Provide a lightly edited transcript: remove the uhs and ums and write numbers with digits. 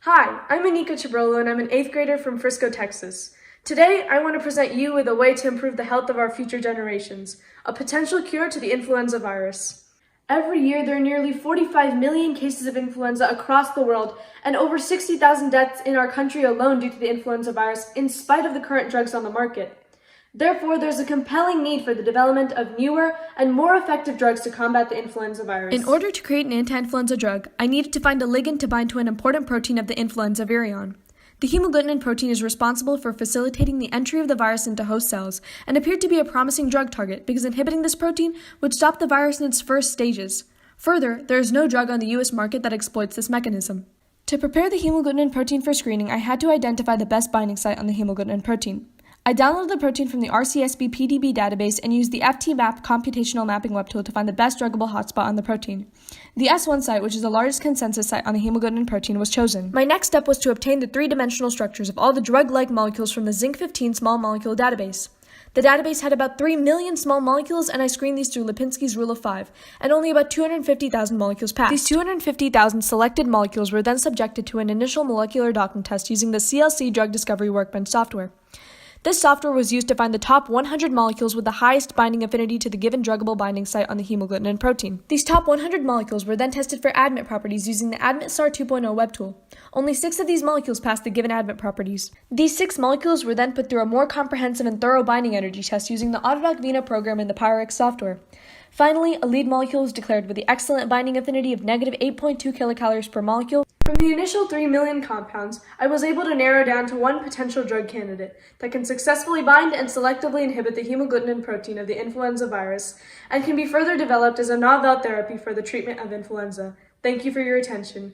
Hi, I'm Anika Chebrolu and I'm an 8th grader from Frisco, Texas. Today, I want to present you with a way to improve the health of our future generations, a potential cure to the influenza virus. Every year, there are nearly 45 million cases of influenza across the world and over 60,000 deaths in our country alone due to the influenza virus, in spite of the current drugs on the market. Therefore, there's a compelling need for the development of newer and more effective drugs to combat the influenza virus. In order to create an anti-influenza drug, I needed to find a ligand to bind to an important protein of the influenza virion. The hemagglutinin protein is responsible for facilitating the entry of the virus into host cells and appeared to be a promising drug target because inhibiting this protein would stop the virus in its first stages. Further, there is no drug on the U.S. market that exploits this mechanism. To prepare the hemagglutinin protein for screening, I had to identify the best binding site on the hemagglutinin protein. I downloaded the protein from the RCSB PDB database and used the FTMap computational mapping web tool to find the best druggable hotspot on the protein. The S1 site, which is the largest consensus site on the hemagglutinin protein, was chosen. My next step was to obtain the three-dimensional structures of all the drug-like molecules from the Zinc-15 small molecule database. The database had about 3 million small molecules, and I screened these through Lipinski's rule of 5, and only about 250,000 molecules passed. These 250,000 selected molecules were then subjected to an initial molecular docking test using the CLC Drug Discovery Workbench software. This software was used to find the top 100 molecules with the highest binding affinity to the given druggable binding site on the hemagglutinin protein. These top 100 molecules were then tested for ADMET properties using the ADMET-SAR 2.0 web tool. Only 6 of these molecules passed the given ADMET properties. These 6 molecules were then put through a more comprehensive and thorough binding energy test using the Autodoc Vina program in the Pyrex software. Finally, a lead molecule was declared with the excellent binding affinity of negative 8.2 kilocalories per molecule. From the initial 3 million compounds, I was able to narrow down to one potential drug candidate that can successfully bind and selectively inhibit the hemagglutinin protein of the influenza virus and can be further developed as a novel therapy for the treatment of influenza. Thank you for your attention.